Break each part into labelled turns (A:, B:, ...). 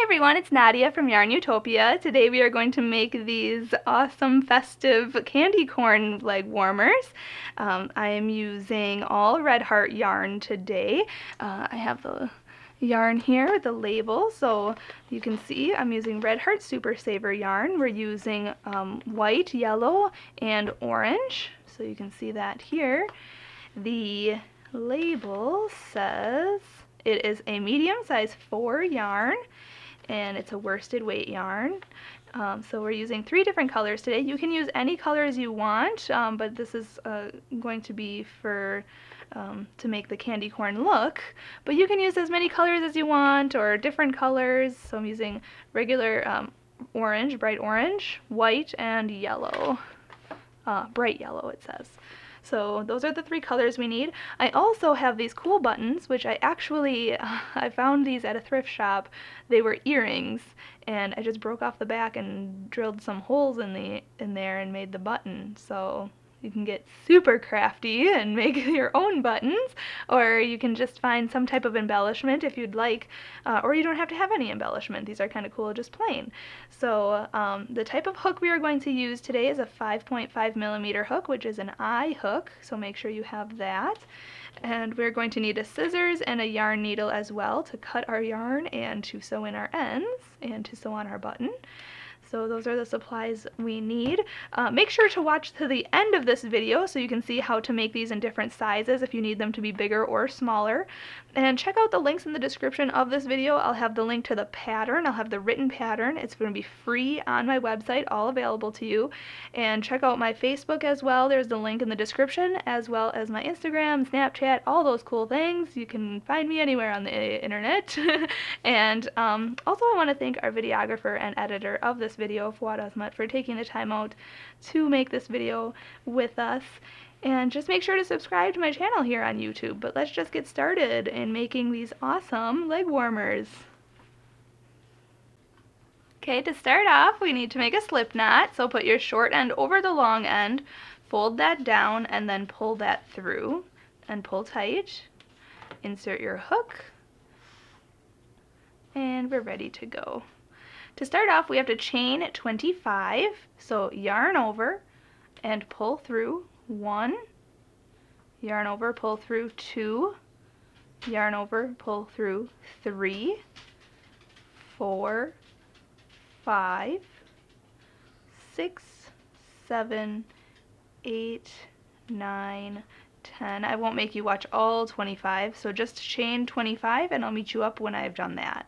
A: everyone, it's Nadia from YARNutopia. Today we are going to make these awesome festive candy corn leg warmers. I am using all Red Heart yarn today. I have the yarn here with the label, so you can see I'm using Red Heart Super Saver yarn. We're using white, yellow, and orange, so you can see that here. The label says it is a medium size 4 yarn, and it's a worsted weight yarn. So we're using 3 different colors today. You can use any colors you want, but this is going to be for to make the candy corn look. But you can use as many colors as you want, or different colors. So I'm using regular orange, bright orange, white, and yellow. Bright yellow, it says. So those are the 3 colors we need. I also have these cool buttons, which I actually, I found these at a thrift shop. They were earrings, and I just broke off the back and drilled some holes in there and made the button. So you can get super crafty and make your own buttons, or you can just find some type of embellishment if you'd like, or you don't have to have any embellishment. These are kind of cool just plain. So the type of hook we are going to use today is a 5.5mm hook, which is an eye hook, so make sure you have that. And we're going to need a scissors and a yarn needle as well to cut our yarn and to sew in our ends and to sew on our button. So those are the supplies we need. Make sure to watch to the end of this video so you can see how to make these in different sizes if you need them to be bigger or smaller. And check out the links in the description of this video. I'll have the link to the pattern. I'll have the written pattern. It's going to be free on my website, all available to you. And check out my Facebook as well. There's the link in the description, as well as my Instagram, Snapchat, all those cool things. You can find me anywhere on the internet. And also I want to thank our videographer and editor of this video, Fuad, Azmat, for taking the time out to make this video with us. And just make sure to subscribe to my channel here on YouTube. But let's just get started in making these awesome leg warmers. Okay, to start off, we need to make a slip knot. So put your short end over the long end, fold that down, and then pull that through and pull tight. Insert your hook, and we're ready to go. To start off, we have to chain 25, so yarn over and pull through 1, yarn over, pull through 2, yarn over, pull through 3, 4, 5, 6, 7, 8, 9, 10. I won't make you watch all 25, so just chain 25 and I'll meet you up when I've done that.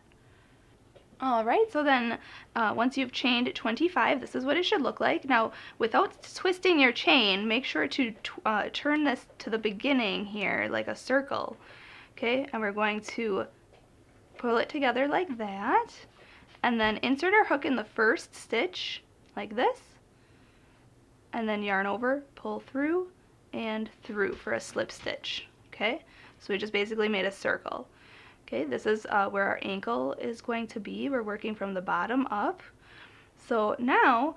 A: Alright, so then once you've chained 25, this is what it should look like. Now, without twisting your chain, make sure to turn this to the beginning here, like a circle. Okay, and we're going to pull it together like that, and then insert our hook in the first stitch, like this, and then yarn over, pull through, and through for a slip stitch. Okay, so we just basically made a circle. Okay, this is where our ankle is going to be. We're working from the bottom up. So now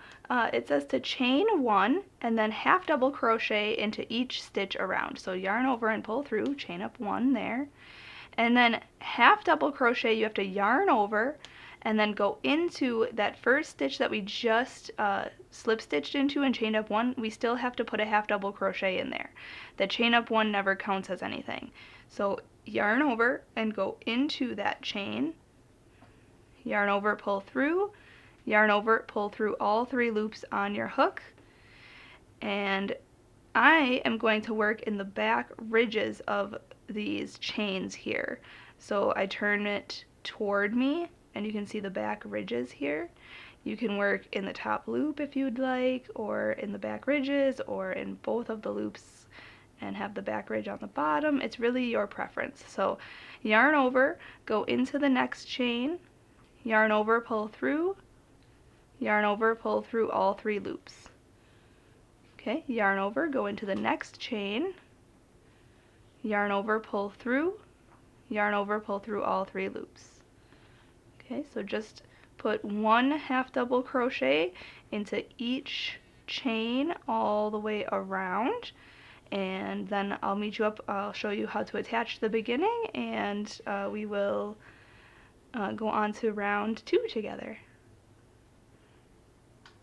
A: it says to chain 1 and then half double crochet into each stitch around. So yarn over and pull through, chain up 1 there. And then half double crochet, you have to yarn over and then go into that first stitch that we just slip stitched into and chained up 1. We still have to put a half double crochet in there. The chain up 1 never counts as anything. So yarn over and go into that chain, yarn over, pull through, yarn over, pull through all 3 loops on your hook, and I am going to work in the back ridges of these chains here. So I turn it toward me and you can see the back ridges here. You can work in the top loop if you'd like, or in the back ridges, or in both of the loops and have the back ridge on the bottom. It's really your preference. So yarn over, go into the next chain, yarn over, pull through, yarn over, pull through all 3 loops. Okay, yarn over, go into the next chain, yarn over, pull through, yarn over, pull through all 3 loops. Okay, so just put 1 half double crochet into each chain all the way around, and then I'll meet you up. I'll show you how to attach the beginning, and we will go on to round 2 together.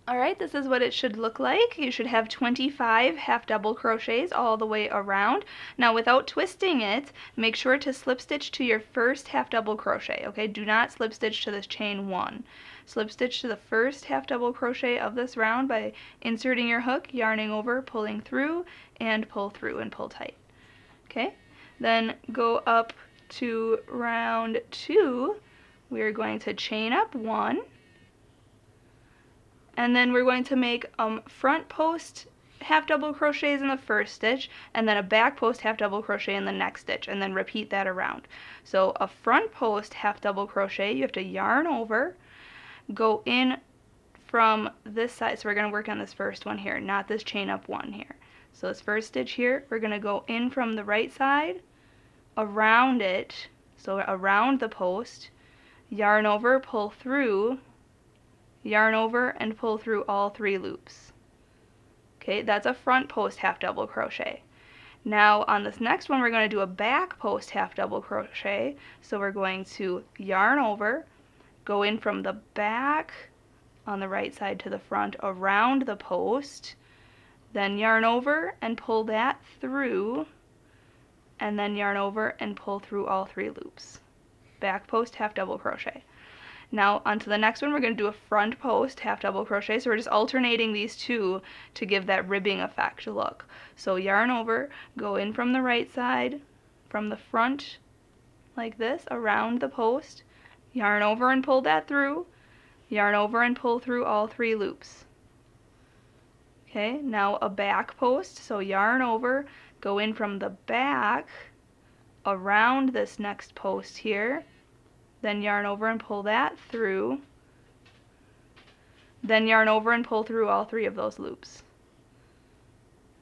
A: Alright, this is what it should look like. You should have 25 half double crochets all the way around. Now without twisting it, make sure to slip stitch to your first half double crochet, okay? Do not slip stitch to this chain 1. Slip stitch to the first half double crochet of this round by inserting your hook, yarning over, pulling through, and pull through and pull tight. Okay? Then go up to round 2. We're going to chain up 1. And then we're going to make front post half double crochets in the first stitch, and then a back post half double crochet in the next stitch, and then repeat that around. So a front post half double crochet, you have to yarn over, go in from this side. So we're going to work on this first one here, not this chain up 1 here. So this first stitch here, we're going to go in from the right side, around it, so around the post, yarn over, pull through, yarn over, and pull through all 3 loops. Okay, that's a front post half double crochet. Now on this next one we're going to do a back post half double crochet. So we're going to yarn over, go in from the back on the right side to the front around the post, then yarn over and pull that through, and then yarn over and pull through all 3 loops. Back post half double crochet. Now onto the next one, we're going to do a front post half double crochet. So we're just alternating these two to give that ribbing effect look. So yarn over, go in from the right side, from the front like this, around the post, yarn over and pull that through, yarn over and pull through all 3 loops. Okay, now a back post, so yarn over, go in from the back, around this next post here, then yarn over and pull that through, then yarn over and pull through all 3 of those loops.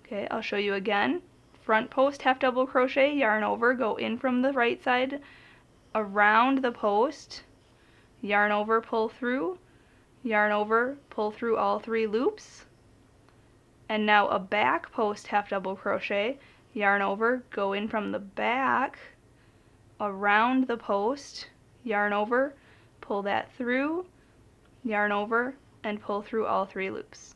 A: Okay, I'll show you again. Front post half double crochet, yarn over, go in from the right side, around the post, yarn over, pull through, yarn over, pull through all 3 loops, and now a back post half double crochet, yarn over, go in from the back, around the post, yarn over, pull that through, yarn over, and pull through all 3 loops.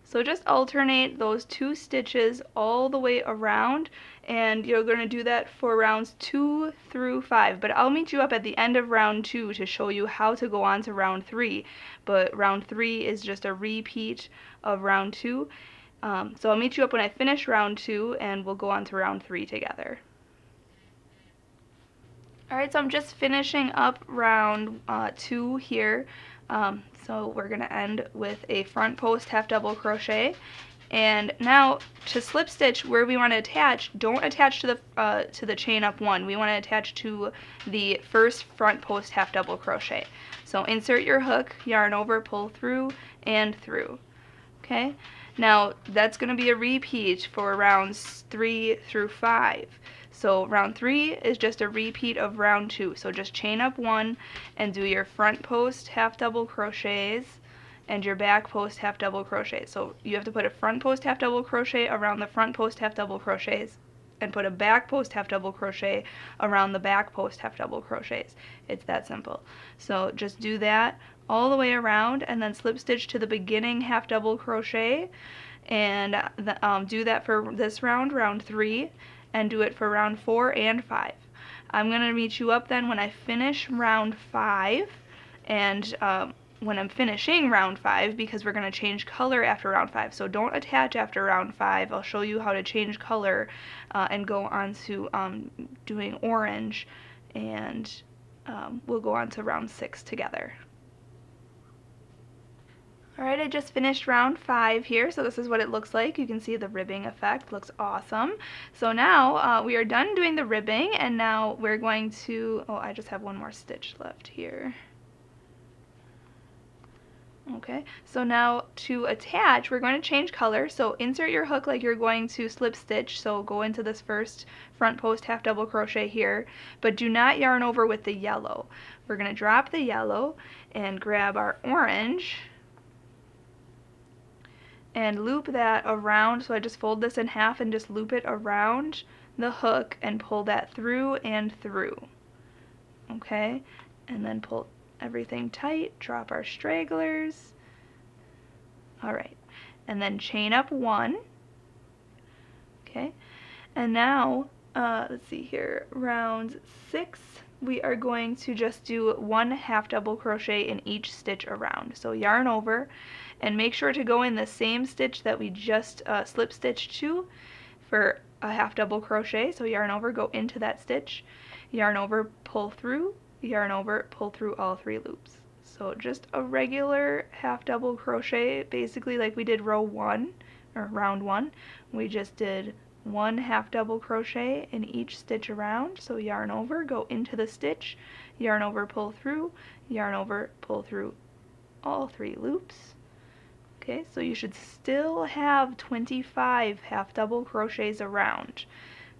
A: So just alternate those 2 stitches all the way around, and you're going to do that for rounds 2 through 5. But I'll meet you up at the end of round 2 to show you how to go on to round 3. But round 3 is just a repeat of round 2. So I'll meet you up when I finish round 2, and we'll go on to round 3 together. Alright, so I'm just finishing up round 2 here. So we're going to end with a front post half double crochet. And now to slip stitch where we want to attach, don't attach to the chain up 1. We want to attach to the first front post half double crochet. So insert your hook, yarn over, pull through, and through. Okay? Now that's going to be a repeat for rounds 3 through 5. So round 3 is just a repeat of round 2. So just chain up 1 and do your front post half double crochets and your back post half double crochet. So you have to put a front post half double crochet around the front post half double crochets and put a back post half double crochet around the back post half double crochets. It's that simple. So just do that all the way around and then slip stitch to the beginning half double crochet, and do that for this round, round 3, and do it for round 4 and 5. I'm going to meet you up then when I finish round 5, and when I'm finishing round 5, because we're going to change color after round 5. So don't attach after round 5. I'll show you how to change color and go on to doing orange, and we'll go on to round 6 together. Alright, I just finished round 5 here, so this is what it looks like. You can see the ribbing effect looks awesome. So now we are done doing the ribbing, and now we're going to, oh, I just have one more stitch left here. Okay, so now to attach, we're going to change color. So insert your hook like you're going to slip stitch, so go into this first front post half double crochet here, but do not yarn over with the yellow. We're going to drop the yellow and grab our orange and loop that around. So I just fold this in half and just loop it around the hook and pull that through and through. Okay, and then pull everything tight, drop our stragglers. Alright, and then chain up 1. Okay, and now, let's see here, round 6, we are going to just do 1 half double crochet in each stitch around. So yarn over, and make sure to go in the same stitch that we just slip stitched to for a half double crochet. So yarn over, go into that stitch, yarn over, pull through, yarn over, pull through all 3 loops. So just a regular half double crochet, basically like we did row 1 or round 1. We just did 1 half double crochet in each stitch around. So yarn over, go into the stitch, yarn over, pull through, yarn over, pull through all 3 loops. Okay, so you should still have 25 half double crochets around.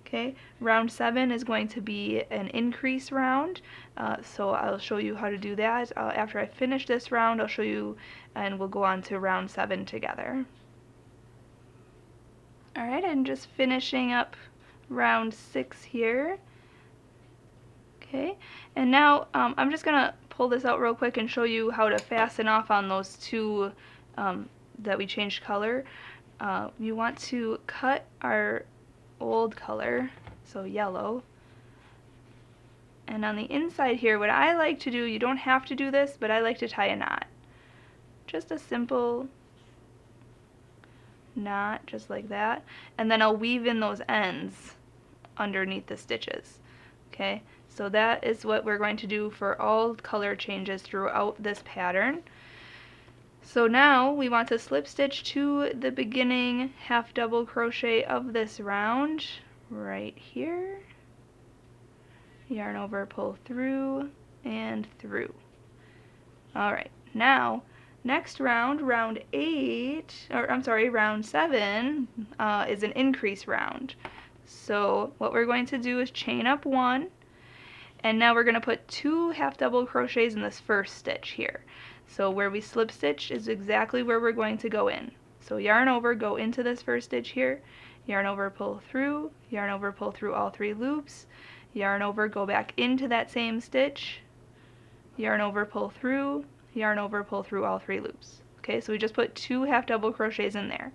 A: Okay, round 7 is going to be an increase round, so I'll show you how to do that. After I finish this round, I'll show you, and we'll go on to round 7 together. Alright, I'm just finishing up round 6 here. Okay, and now I'm just going to pull this out real quick and show you how to fasten off on those 2 that we changed color. You want to cut our old color, so yellow, and on the inside here, what I like to do, you don't have to do this, but I like to tie a knot. Just a simple knot, just like that, and then I'll weave in those ends underneath the stitches. Okay, so that is what we're going to do for all color changes throughout this pattern. So now we want to slip stitch to the beginning half double crochet of this round right here, yarn over, pull through and through. Alright, now next round, round 7 is an increase round. So what we're going to do is chain up 1, and now we're going to put 2 half double crochets in this first stitch here. So where we slip stitch is exactly where we're going to go in. So yarn over, go into this first stitch here, yarn over, pull through, yarn over, pull through all 3 loops, yarn over, go back into that same stitch, yarn over, pull through, yarn over, pull through all 3 loops. Okay, so we just put 2 half double crochets in there.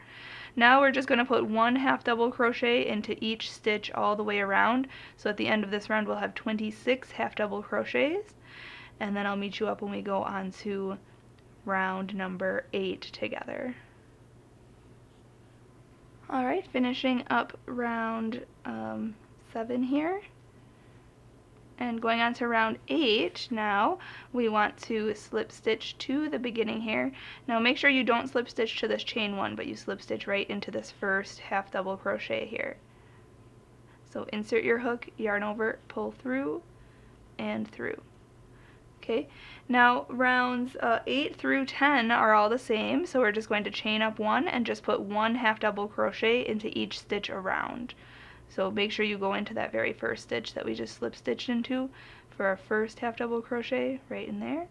A: Now we're just going to put 1 half double crochet into each stitch all the way around. So at the end of this round we'll have 26 half double crochets, and then I'll meet you up when we go on to round number 8 together. Alright, finishing up round 7 here. And going on to round 8 now, we want to slip stitch to the beginning here. Now make sure you don't slip stitch to this chain 1, but you slip stitch right into this first half double crochet here. So insert your hook, yarn over, pull through, and through. Okay, now rounds 8 through 10 are all the same, so we're just going to chain up 1 and just put 1 half double crochet into each stitch around. So make sure you go into that very first stitch that we just slip stitched into for our first half double crochet right in there.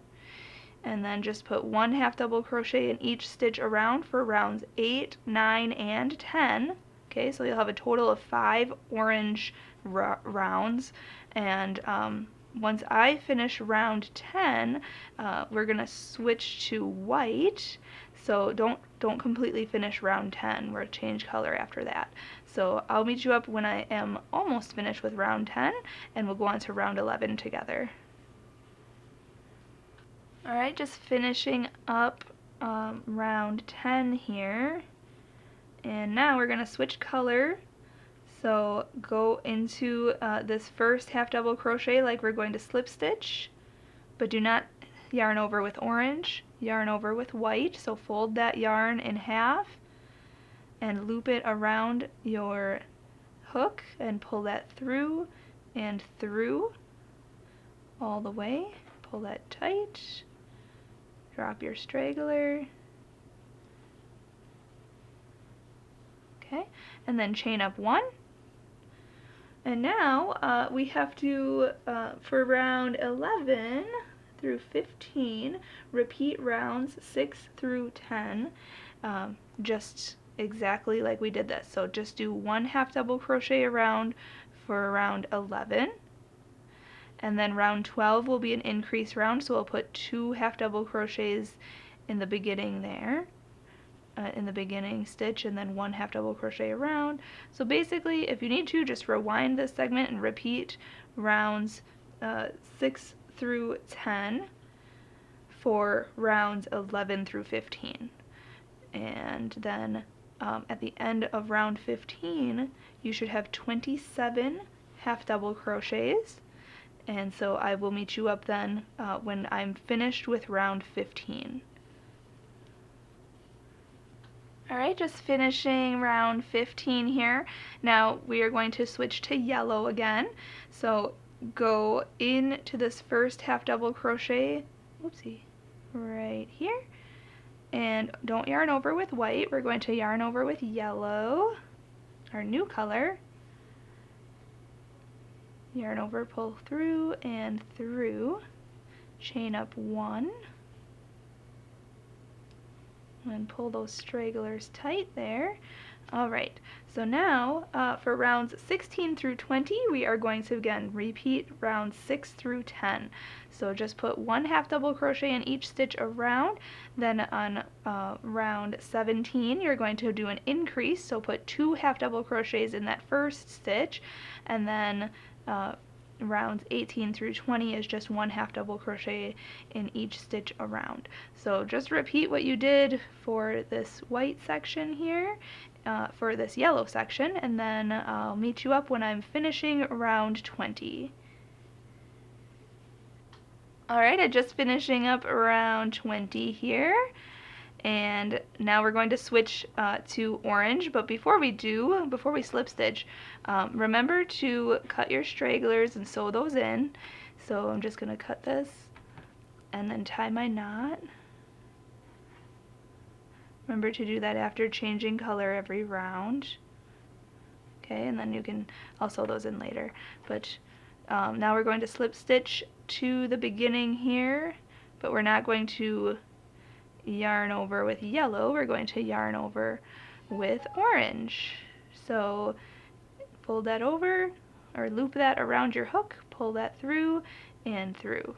A: And then just put 1 half double crochet in each stitch around for rounds 8, 9, and 10. Okay, so you'll have a total of 5 orange rounds, and once I finish round 10, we're going to switch to white, so don't completely finish round 10, we'll change color after that. So I'll meet you up when I am almost finished with round 10, and we'll go on to round 11 together. Alright, just finishing up round 10 here, and now we're going to switch color. So go into this first half double crochet like we're going to slip stitch, but do not yarn over with orange, yarn over with white. So fold that yarn in half and loop it around your hook and pull that through and through all the way. Pull that tight, drop your straggler, okay, and then chain up 1. And now we have to, for round 11 through 15, repeat rounds 6 through 10, just exactly like we did this. So just do 1 half double crochet around for round 11, and then round 12 will be an increase round, so we'll put 2 half double crochets in the beginning there, in the beginning stitch, and then 1 half double crochet around. So basically, if you need to, just rewind this segment and repeat rounds 6 through 10 for rounds 11 through 15. And then at the end of round 15, you should have 27 half double crochets. And so I will meet you up then when I'm finished with round 15. Alright, just finishing round 15 here. Now we are going to switch to yellow again. So go into this first half double crochet, whoopsie, right here. And don't yarn over with white, we're going to yarn over with yellow, our new color. Yarn over, pull through and through, chain up 1, and pull those stragglers tight there. Alright, so now for rounds 16 through 20, we are going to again repeat rounds 6 through 10. So just put 1 half double crochet in each stitch around. Then on round 17, you're going to do an increase, so put 2 half double crochets in that first stitch, and then rounds 18 through 20 is just 1 half double crochet in each stitch around. So just repeat what you did for this white section here, for this yellow section, and then I'll meet you up when I'm finishing round 20. Alright, I'm just finishing up round 20 here, and now we're going to switch to orange, but before we slip stitch, remember to cut your stragglers and sew those in. So I'm just going to cut this and then tie my knot. Remember to do that after changing color every round. Okay, and then I'll sew those in later. But now we're going to slip stitch to the beginning here, but we're not going to yarn over with yellow, we're going to yarn over with orange. So fold that over, or loop that around your hook, pull that through and through.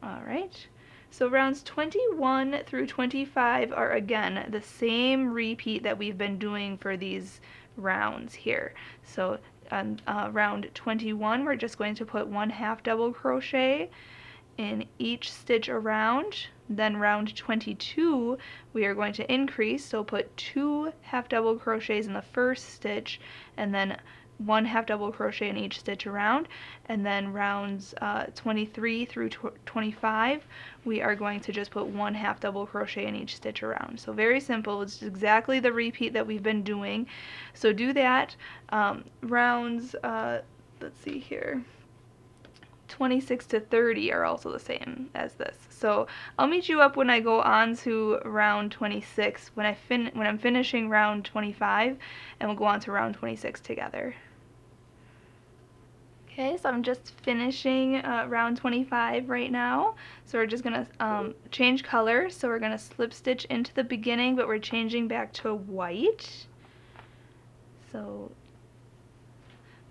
A: Alright, so rounds 21 through 25 are again the same repeat that we've been doing for these rounds here. So on round 21, we're just going to put 1 half double crochet in each stitch around. Then round 22, we are going to increase, so put 2 half double crochets in the first stitch, and then 1 half double crochet in each stitch around. And then rounds 23 through 25, we are going to just put 1 half double crochet in each stitch around. So very simple, it's exactly the repeat that we've been doing. So do that. Rounds, let's see here, 26 to 30 are also the same as this. So I'll meet you up when I go on to round 26, when I'm finishing round 25, and we'll go on to round 26 together. Okay, so I'm just finishing round 25 right now. So we're just gonna change color. So we're gonna slip stitch into the beginning, but we're changing back to white. So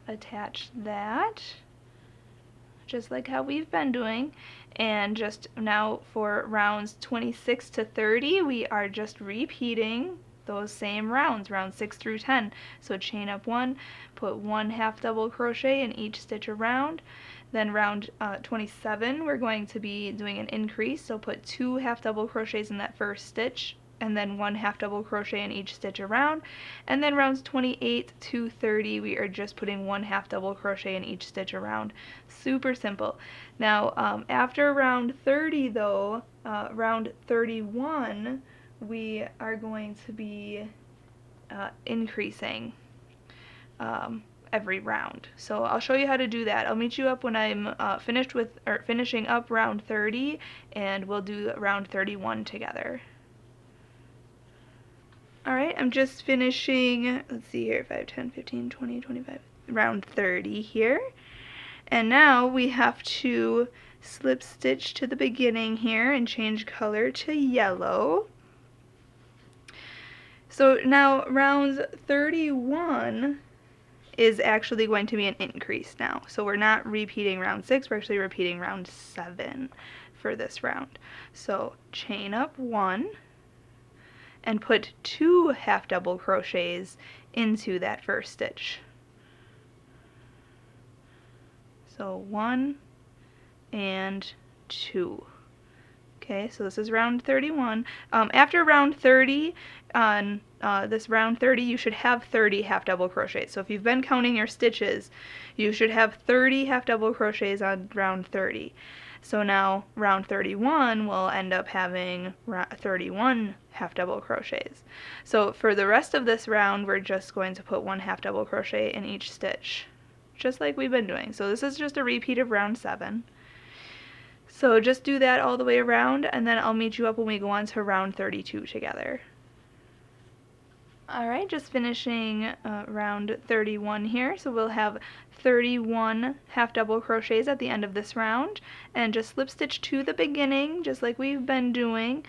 A: attach that, just like how we've been doing. And just now for rounds 26 to 30, we are just repeating those same rounds, rounds 6 through 10. So chain up 1, put 1 half double crochet in each stitch around. Then round 27, we're going to be doing an increase, so put 2 half double crochets in that first stitch, and then 1 half double crochet in each stitch around. And then rounds 28 to 30, we are just putting 1 half double crochet in each stitch around. Super simple. Now after round 30 though, round 31, we are going to be increasing every round. So I'll show you how to do that. I'll meet you up when I'm finishing up round 30, and we'll do round 31 together. Alright, I'm just finishing, let's see here, 5, 10, 15, 20, 25, round 30 here. And now we have to slip stitch to the beginning here and change color to yellow. So now rounds 31 is actually going to be an increase now. So we're not repeating round 6, we're actually repeating round 7 for this round. So chain up 1 and put 2 half double crochets into that first stitch. So 1 and 2. Okay, so this is round 31. After round 30, on this round 30, you should have 30 half double crochets. So if you've been counting your stitches, you should have 30 half double crochets on round 30. So now round 31 will end up having 31 half double crochets. So for the rest of this round, we're just going to put 1 half double crochet in each stitch, just like we've been doing. So this is just a repeat of round 7. So just do that all the way around, and then I'll meet you up when we go on to round 32 together. Alright, just finishing round 31 here, so we'll have 31 half double crochets at the end of this round, and just slip stitch to the beginning, just like we've been doing.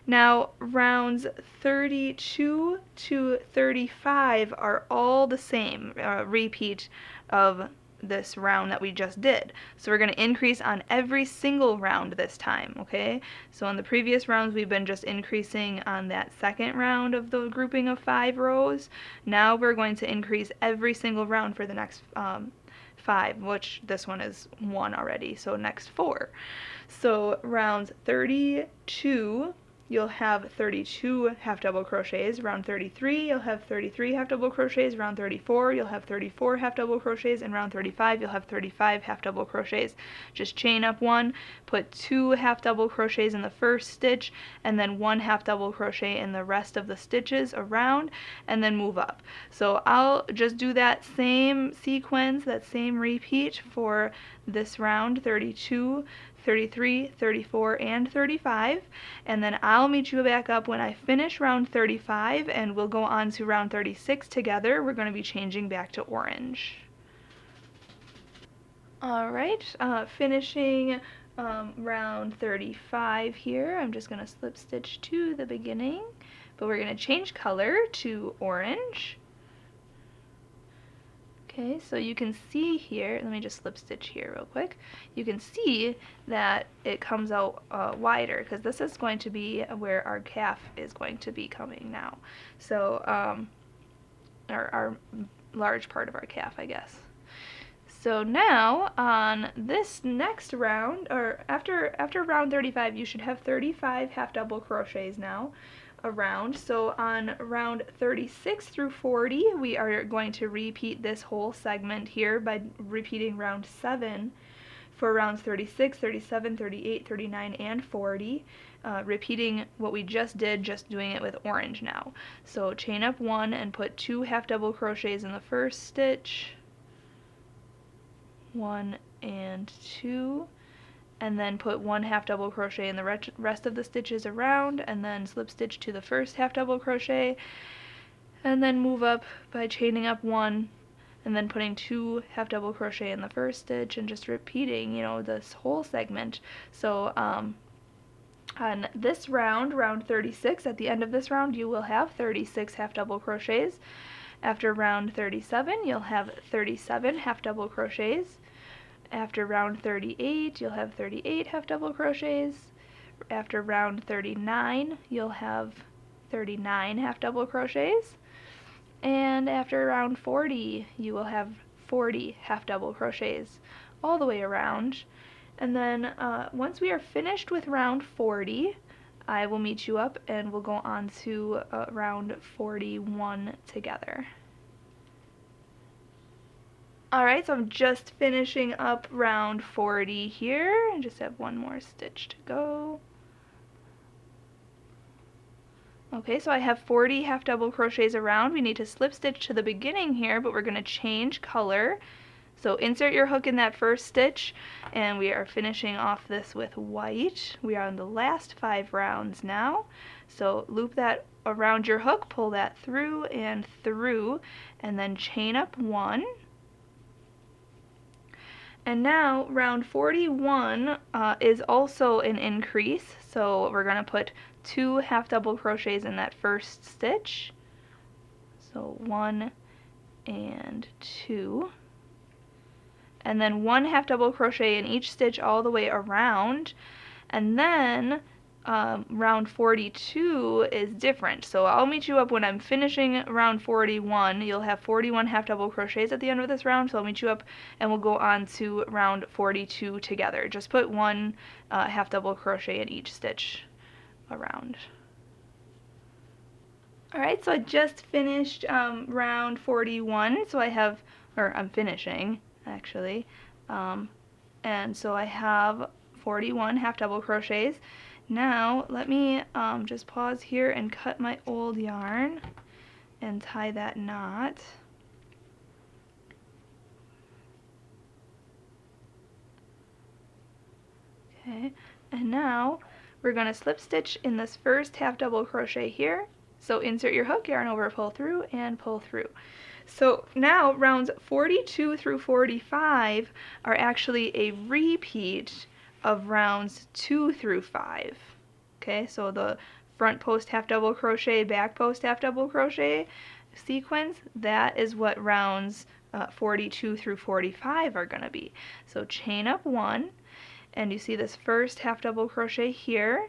A: Now rounds 32 to 35 are all the same, repeat of this round that we just did. So we're going to increase on every single round this time, okay? So in the previous rounds we've been just increasing on that second round of the grouping of 5 rows. Now we're going to increase every single round for the next 5, which this one is 1 already, so next 4. So rounds 32, you'll have 32 half double crochets. Round 33, you'll have 33 half double crochets. Round 34, you'll have 34 half double crochets. And round 35, you'll have 35 half double crochets. Just chain up 1, put 2 half double crochets in the first stitch, and then 1 half double crochet in the rest of the stitches around, and then move up. So I'll just do that same sequence, that same repeat for this round, 32, 33, 34, and 35, and then I'll meet you back up when I finish round 35, and we'll go on to round 36 together. We're going to be changing back to orange. Alright, finishing round 35 here. I'm just going to slip stitch to the beginning, but we're going to change color to orange. Okay, so you can see here, let me just slip stitch here real quick. You can see that it comes out wider, because this is going to be where our calf is going to be coming now. So, our large part of our calf, I guess. So now, on this next round, or after round 35, you should have 35 half double crochets now around. So on round 36 through 40, we are going to repeat this whole segment here by repeating round 7 for rounds 36, 37, 38, 39, and 40. Repeating what we just did, just doing it with orange now. So chain up 1 and put 2 half double crochets in the first stitch, 1 and 2, and then put 1 half double crochet in the rest of the stitches around, and then slip stitch to the first half double crochet, and then move up by chaining up 1 and then putting 2 half double crochet in the first stitch, and just repeating, you know, this whole segment. So on this round, round 36, at the end of this round you will have 36 half double crochets. After round 37 you'll have 37 half double crochets. After round 38, you'll have 38 half double crochets. After round 39, you'll have 39 half double crochets. And after round 40, you will have 40 half double crochets all the way around. And then once we are finished with round 40, I will meet you up and we'll go on to round 41 together. Alright, so I'm just finishing up round 40 here. I just have one more stitch to go. Okay, so I have 40 half double crochets around. We need to slip stitch to the beginning here, but we're going to change color. So insert your hook in that first stitch, and we are finishing off this with white. We are on the last 5 rounds now. So loop that around your hook, pull that through, and then chain up 1. And now round 41 is also an increase, so we're going to put 2 half double crochets in that first stitch. So 1 and 2, and then 1 half double crochet in each stitch all the way around, and then round 42 is different. So I'll meet you up when I'm finishing round 41. You'll have 41 half double crochets at the end of this round, so I'll meet you up and we'll go on to round 42 together. Just put 1 half double crochet in each stitch around. Alright, so I just finished round 41, so I have, or I'm finishing actually, and so I have 41 half double crochets. Now let me just pause here and cut my old yarn and tie that knot. Okay, and now we're going to slip stitch in this first half double crochet here. So insert your hook, yarn over, pull through, and pull through. So now rounds 42 through 45 are actually a repeat of rounds 2 through 5. Okay, so the front post half double crochet, back post half double crochet sequence, that is what rounds 42 through 45 are going to be. So chain up 1, and you see this first half double crochet here.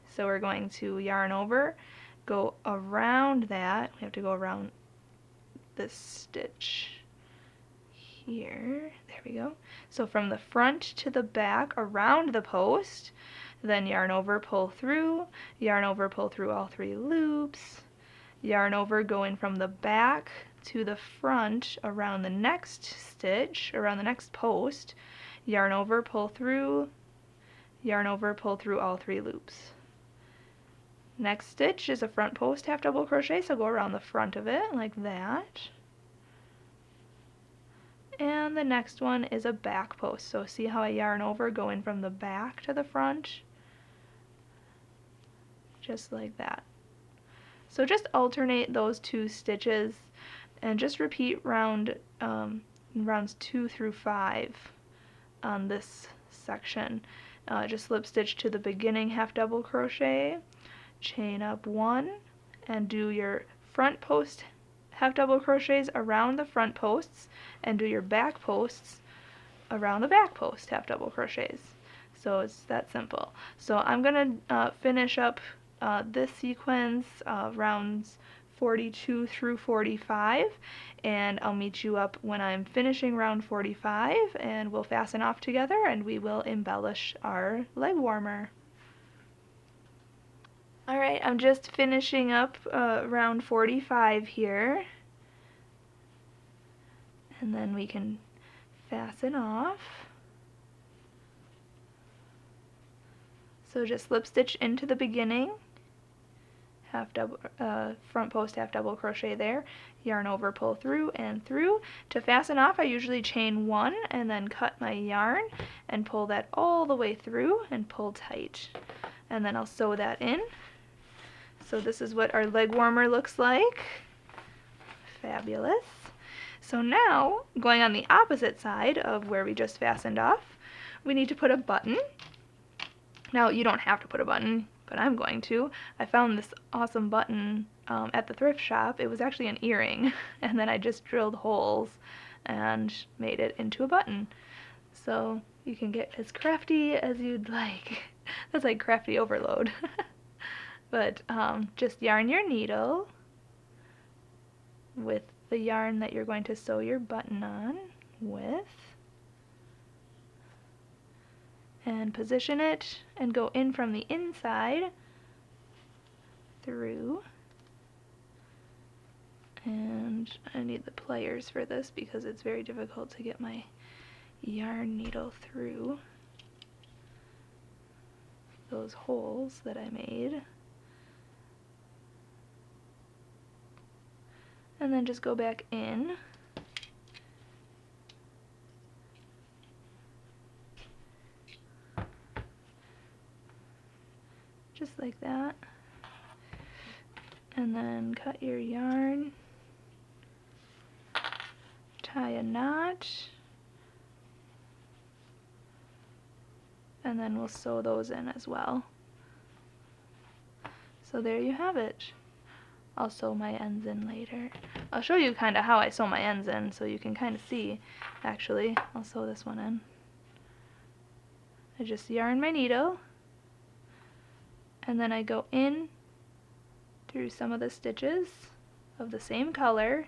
A: So we're going to yarn over, go around that. We have to go around this stitch here. There we go. So from the front to the back around the post, then yarn over, pull through, yarn over, pull through all 3 loops, yarn over, going from the back to the front around the next stitch, around the next post, yarn over, pull through, yarn over, pull through all 3 loops. Next stitch is a front post half double crochet, so go around the front of it like that. And the next one is a back post, so see how I yarn over going from the back to the front? Just like that. So just alternate those 2 stitches and just repeat rounds 2 through 5 on this section. Just slip stitch to the beginning half double crochet, chain up 1, and do your front post half double crochets around the front posts, and do your back posts around the back post half double crochets. So it's that simple. So I'm going to finish up this sequence, rounds 42 through 45, and I'll meet you up when I'm finishing round 45, and we'll fasten off together and we will embellish our leg warmer. Alright, I'm just finishing up round 45 here, and then we can fasten off. So just slip stitch into the beginning, half double, front post half double crochet there, yarn over, pull through and through. To fasten off, I usually chain 1 and then cut my yarn and pull that all the way through and pull tight, and then I'll sew that in. So this is what our leg warmer looks like. Fabulous. So now, going on the opposite side of where we just fastened off, we need to put a button. Now, you don't have to put a button, but I'm going to. I found this awesome button at the thrift shop. It was actually an earring, and then I just drilled holes and made it into a button. So you can get as crafty as you'd like. That's like crafty overload. But just yarn your needle with the yarn that you're going to sew your button on with, and position it and go in from the inside through. And I need the pliers for this because it's very difficult to get my yarn needle through those holes that I made. And then just go back in. Just like that. And then cut your yarn, tie a knot, and then we'll sew those in as well. So there you have it. I'll sew my ends in later. I'll show you kind of how I sew my ends in so you can kind of see. Actually, I'll sew this one in. I just yarn my needle, and then I go in through some of the stitches of the same color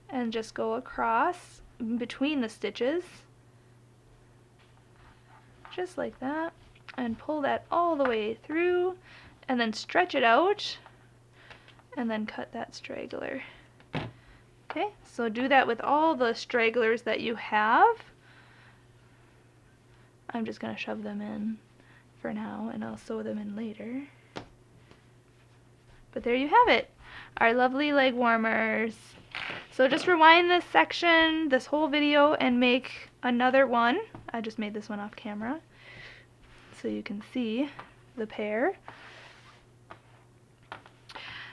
A: and just go across between the stitches, just like that, and pull that all the way through, and then stretch it out, and then cut that straggler. Okay, so do that with all the stragglers that you have. I'm just going to shove them in for now, and I'll sew them in later. But there you have it, our lovely leg warmers. So just rewind this section, this whole video, and make another one. I just made this one off camera so you can see the pair.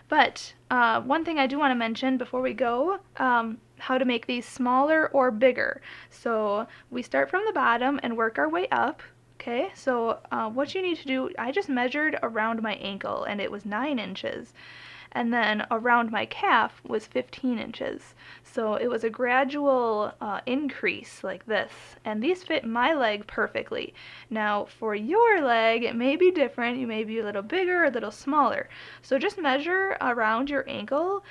A: But one thing I do want to mention before we go, how to make these smaller or bigger. So we start from the bottom and work our way up. Okay, so what you need to do, I just measured around my ankle and it was 9 inches. And then around my calf was 15 inches. So it was a gradual increase like this. And these fit my leg perfectly. Now for your leg, it may be different. You may be a little bigger or a little smaller. So just measure around your ankle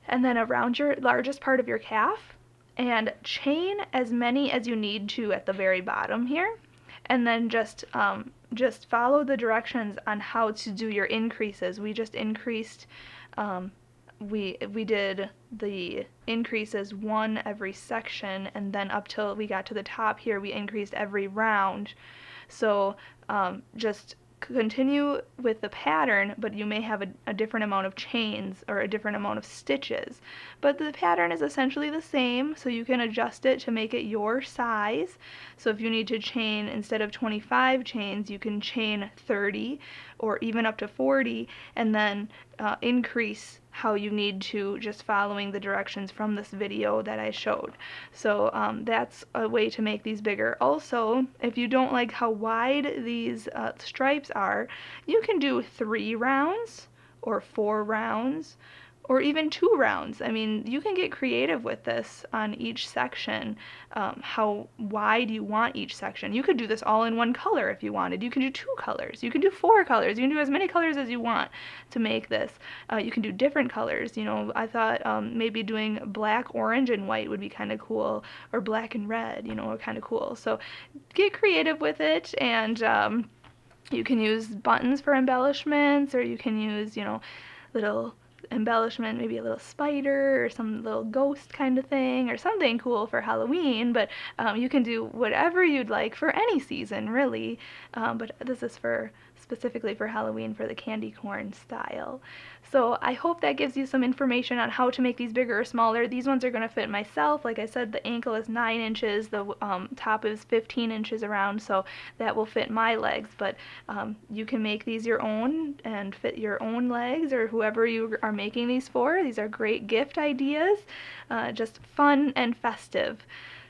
A: and then around your largest part of your calf. And chain as many as you need to at the very bottom here. And then just follow the directions on how to do your increases. We just increased, we did the increases one every section, and then up till we got to the top here, we increased every round. So just continue with the pattern, but you may have a different amount of chains or a different amount of stitches. But the pattern is essentially the same, so you can adjust it to make it your size. So if you need to chain, instead of 25 chains, you can chain 30 or even up to 40, and then increase how you need to, just following the directions from this video that I showed. So that's a way to make these bigger. Also, if you don't like how wide these stripes are, you can do 3 rounds or 4 rounds or even 2 rounds. I mean, you can get creative with this on each section, how wide you want each section. You could do this all in one color if you wanted. You can do 2 colors. You can do 4 colors. You can do as many colors as you want to make this. You can do different colors. You know, I thought maybe doing black, orange, and white would be kind of cool, or black and red, you know, are kind of cool. So get creative with it, and you can use buttons for embellishments, or you can use, you know, little embellishment, maybe a little spider or some little ghost kind of thing, or something cool for Halloween. But you can do whatever you'd like for any season, really. But this is for specifically for Halloween, for the candy corn style. So I hope that gives you some information on how to make these bigger or smaller. These ones are going to fit myself. Like I said, the ankle is 9 inches, the top is 15 inches around, so that will fit my legs. But you can make these your own and fit your own legs, or whoever you are making these for. These are great gift ideas, just fun and festive.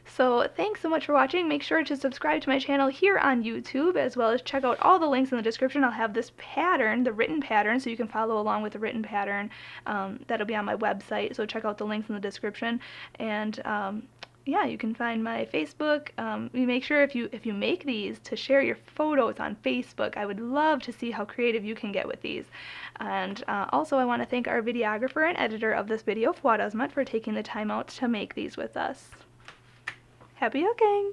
A: So thanks so much for watching. Make sure to subscribe to my channel here on YouTube, as well as check out all the links in the description. I'll have this pattern, the written pattern, so you can follow along with the written pattern. That'll be on my website, so check out the links in the description. And yeah, you can find my Facebook. You make sure if you make these to share your photos on Facebook. I would love to see how creative you can get with these. And also I want to thank our videographer and editor of this video, Fuad, for taking the time out to make these with us. Happy hooking!